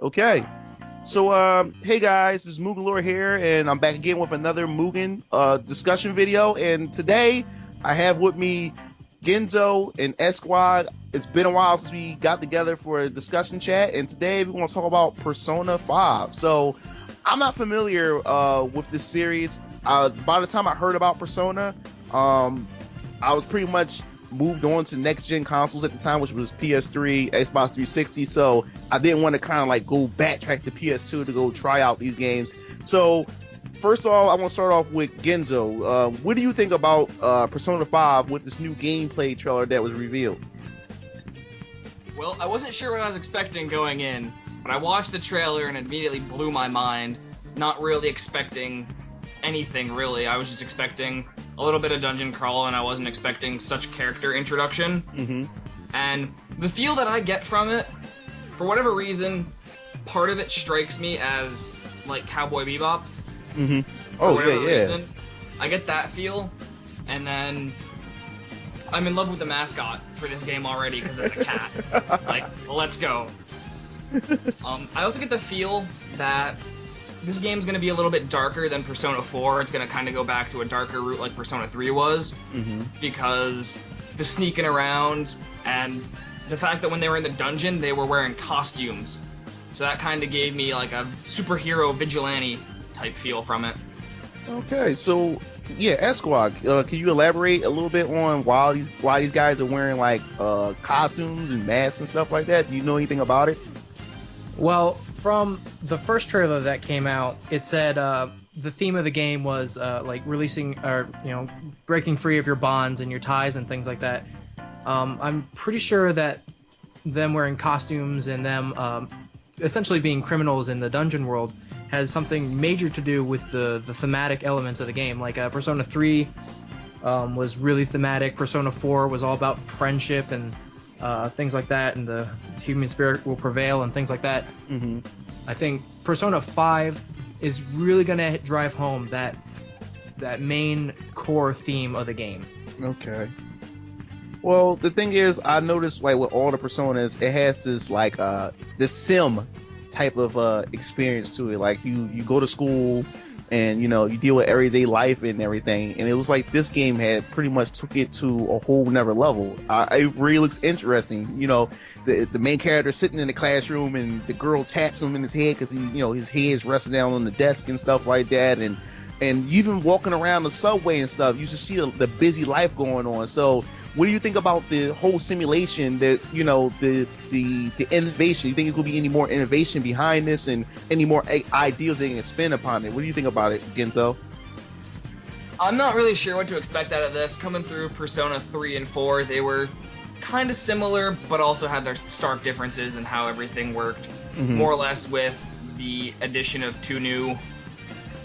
Okay. So, hey guys, this is MugenLord here, and I'm back again with another Mugen discussion video. And today, I have with me Genzo and Esquad. It's been a while since we got together for a discussion chat, and today we're going to talk about Persona 5. So, I'm not familiar with this series. By the time I heard about Persona, um, I was pretty much moved on to next gen consoles at the time, which was PS3, Xbox 360. So I didn't want to kind of like go backtrack to PS2 to go try out these games. So first of all, I want to start off with Genzo. What do you think about Persona 5 with this new gameplay trailer that was revealed? Well, I wasn't sure what I was expecting going in, but I watched the trailer and it immediately blew my mind. Not really expecting anything, really. I was just expecting a little bit of dungeon crawl, and I wasn't expecting such character introduction. Mm-hmm. And the feel that I get from it, for whatever reason, part of it strikes me as, like, Cowboy Bebop. Mm-hmm. For Oh, whatever yeah, yeah. reason. I get that feel, and then I'm in love with the mascot for this game already because it's a cat. Like, let's go. I also get the feel that this game's going to be a little bit darker than Persona 4. It's going to kind of go back to a darker route like Persona 3 was, Mm-hmm. because the sneaking around and the fact that when they were in the dungeon, they were wearing costumes. So that kind of gave me like a superhero vigilante type feel from it. Okay, so yeah, Esquad, can you elaborate a little bit on why these guys are wearing like costumes and masks and stuff like that? Do you know anything about it? Well, from the first trailer that came out, it said the theme of the game was like releasing or breaking free of your bonds and your ties and things like that. I'm pretty sure that them wearing costumes and them essentially being criminals in the dungeon world has something major to do with the thematic elements of the game. Like Persona 3 was really thematic. Persona 4 was all about friendship and things like that, and the human spirit will prevail and things like that. Mm-hmm. I think Persona 5 is really going to drive home that main core theme of the game. Okay. Well, the thing is, I noticed like with all the personas, it has this like this sim type of experience to it. Like you go to school and you deal with everyday life and everything, and it was like this game had pretty much took it to a whole nother level. It really looks interesting. The main character sitting in the classroom and the girl taps him in his head because his head is resting down on the desk and stuff like that, and even walking around the subway and stuff, you should see the busy life going on. So what do you think about the whole simulation, that the innovation? You think it could be any more innovation behind this and any more ideas they can spin upon it? What do you think about it, Genzo? I'm not really sure what to expect out of this. Coming through Persona 3 and 4, they were kind of similar, but also had their stark differences in how everything worked. Mm-hmm. More or less with the addition of 2 new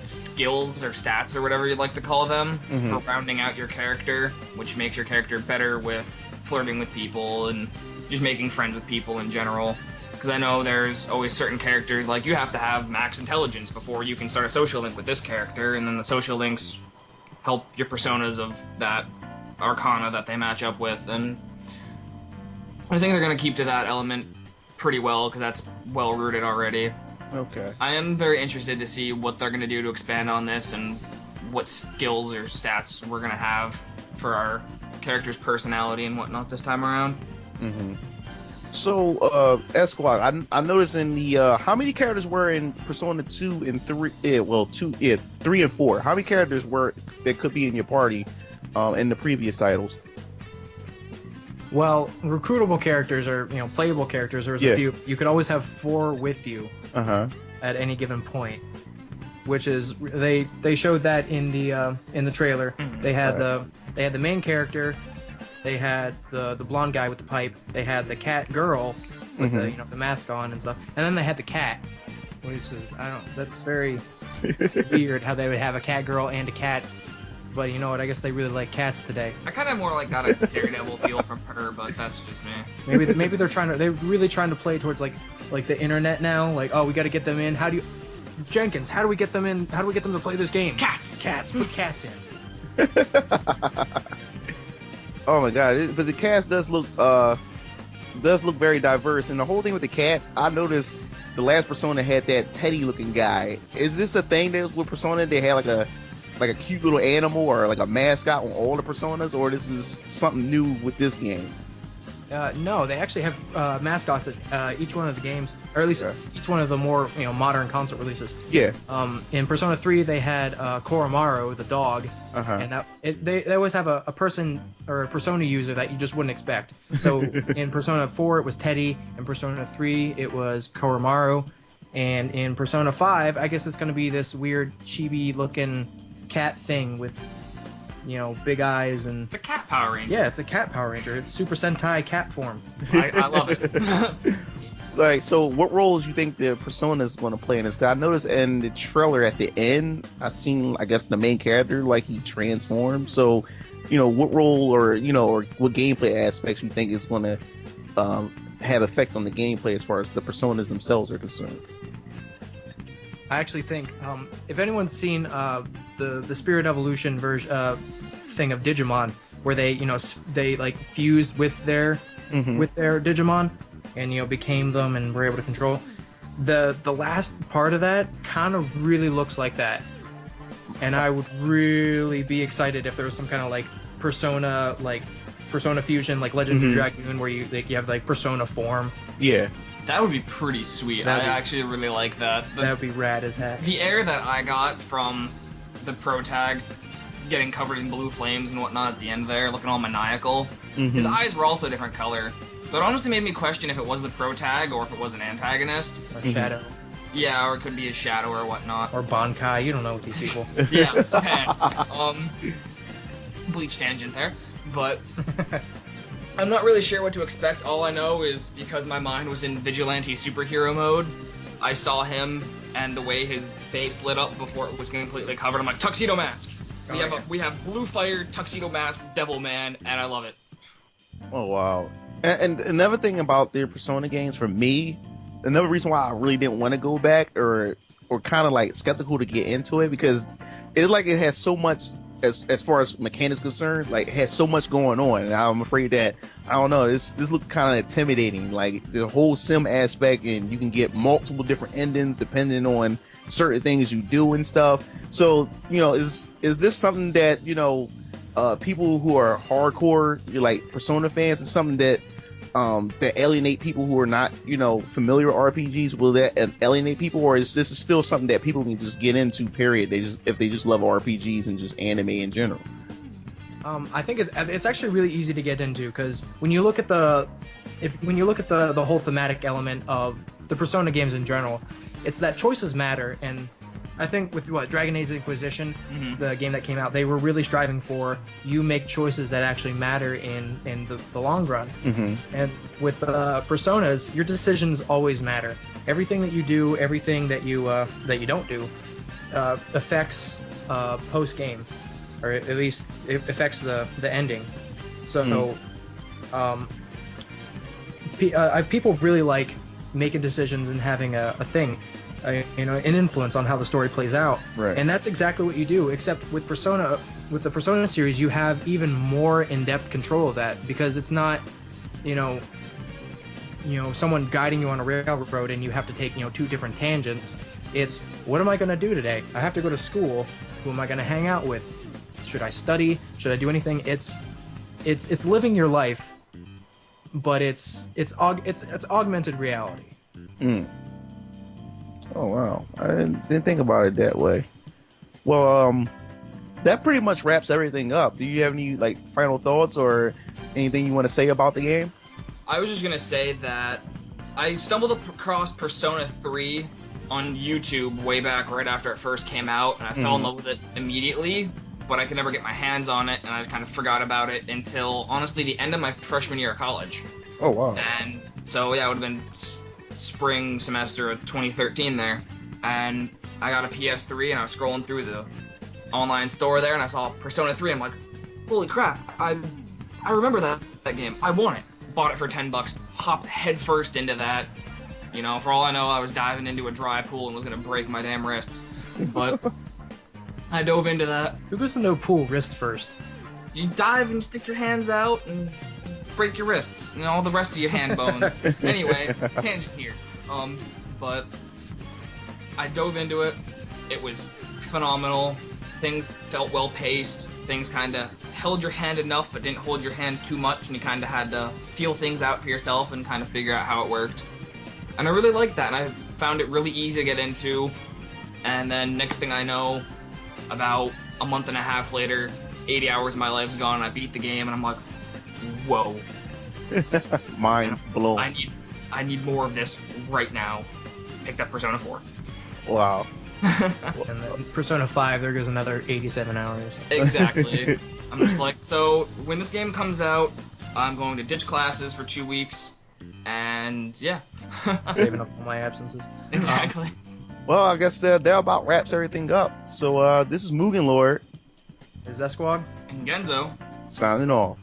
skills or stats or whatever you'd like to call them, Mm-hmm. for rounding out your character, which makes your character better with flirting with people and just making friends with people in general. Because I know there's always certain characters, like you have to have max intelligence before you can start a social link with this character, and then the social links help your personas of that arcana that they match up with, and I think they're going to keep to that element pretty well, because that's well rooted already. Okay. I am very interested to see what they're going to do to expand on this and what skills or stats we're going to have for our character's personality and whatnot this time around. Mm-hmm. So, Esquire, I noticed in the how many characters were in Persona 2 and 3? 3 and 4. How many characters were that could be in your party in the previous titles? Well, recruitable characters or playable characters. There's Yeah. a few. You could always have 4 with you Uh-huh. at any given point, which is they showed that in the trailer. They had the main character, they had the blonde guy with the pipe, they had the cat girl with the mask on and stuff, and then they had the cat, which is that's very weird how they would have a cat girl and a cat. But you know what? I guess they really like cats today. I kind of more like got a Daredevil feel from her, but that's just me. Maybe they're really trying to play towards like the internet now. Like, oh, we got to get them in. How do we get them in? How do we get them to play this game? Cats. Put cats in. Oh my god! But the cast does look does look very diverse. And the whole thing with the cats, I noticed the last Persona had that Teddy-looking guy. Is this a thing that was with Persona? They had like a cute little animal or like a mascot on all the Personas, or this is something new with this game? No, they actually have mascots at each one of the games, or at least each one of the more modern console releases. Yeah. In Persona 3, they had Koromaru, the dog, and they always have a person or a Persona user that you just wouldn't expect. So in Persona 4, it was Teddy. In Persona 3, it was Koromaru, and in Persona 5, I guess it's going to be this weird chibi-looking cat thing with big eyes and... It's a cat Power Ranger. Yeah, it's a cat Power Ranger. It's Super Sentai cat form. I love it. Like, so what roles you think the Persona is going to play in this? 'Cause I noticed in the trailer at the end, I seen, I guess, the main character, like, he transformed. So, what role or what gameplay aspects you think is going to have effect on the gameplay as far as the Personas themselves are concerned? I actually think if anyone's seen the Spirit Evolution version thing of Digimon, where they they like fused with their Digimon and became them and were able to control, the last part of that kind of really looks like that, and I would really be excited if there was some kind of like Persona fusion, like Legends of Dragoon, where you have like Persona form. Yeah. That would be pretty sweet. I actually really like that. That would be rad as heck. The air that I got from the pro tag, getting covered in blue flames and whatnot at the end there, looking all maniacal. His eyes were also a different color. So it honestly made me question if it was the pro tag or if it was an antagonist. Or Shadow. Yeah, or it could be a Shadow or whatnot. Or Bankai, you don't know with these people. Yeah, okay. Bleach tangent there. But... I'm not really sure what to expect. All I know is because my mind was in vigilante superhero mode, I saw him and the way his face lit up before it was completely covered. I'm like, tuxedo mask. We have blue fire, tuxedo mask, devil man, and I love it. Oh wow! And another thing about their Persona games, for me, another reason why I really didn't want to go back or kind of like skeptical to get into it, because it's like it has so much. As far as mechanics concerned, like, it has so much going on, and I'm afraid that, I don't know, this looks kind of intimidating, like the whole sim aspect, and you can get multiple different endings depending on certain things you do and stuff. So, is this something that, people who are hardcore, like Persona fans, is something that that alienate people who are not, familiar with RPGs? Will that alienate people, or is this still something that people can just get into? Period. If they just love RPGs and just anime in general. I think it's actually really easy to get into, because when you look at the whole thematic element of the Persona games in general, it's that choices matter. And I think with Dragon Age Inquisition, the game that came out, they were really striving for you make choices that actually matter in the long run. And with Personas, your decisions always matter. Everything that you do, everything that you don't do, affects post game, or at least it affects the ending. So people really like making decisions and having a thing. An influence on how the story plays out. Right. And that's exactly what you do, except with the Persona series, you have even more in-depth control of that, because it's not, someone guiding you on a railroad and you have to take, 2 different tangents. It's, what am I going to do today? I have to go to school. Who am I going to hang out with? Should I study? Should I do anything? It's living your life, but it's augmented reality. Oh wow, I didn't think about it that way. Well, that pretty much wraps everything up. Do you have any final thoughts or anything you want to say about the game? I was just gonna say that I stumbled across Persona 3 on YouTube way back right after it first came out, and I fell in love with it immediately, but I could never get my hands on it, and I kind of forgot about it until, honestly, the end of my freshman year of college. Oh wow. And so yeah, it would have been spring semester of 2013 there, and I got a PS3 and I was scrolling through the online store there and I saw Persona 3. I'm like, holy crap, I remember that game. I want it. Bought it for $10, hopped headfirst into that. For all I know, I was diving into a dry pool and was gonna break my damn wrists. But I dove into that. Who goes into a pool wrist first? You dive and stick your hands out and break your wrists and all the rest of your hand bones. Anyway, tangent here. But I dove into it. It was phenomenal. Things felt well paced. Things kind of held your hand enough, but didn't hold your hand too much, and you kind of had to feel things out for yourself and kind of figure out how it worked. And I really liked that, and I found it really easy to get into. And then next thing I know, about a month and a half later, 80 hours of my life's gone, and I beat the game, and I'm like, whoa. Mind blown. I need more of this right now. Picked up Persona 4. Wow. And then Persona 5, there goes another 87 hours. Exactly. I'm just like, so when this game comes out, I'm going to ditch classes for 2 weeks, and yeah. Saving up all my absences. Exactly. Well, I guess that about wraps everything up. So this is MugenLord Is Esquag? And Genzo. signing off.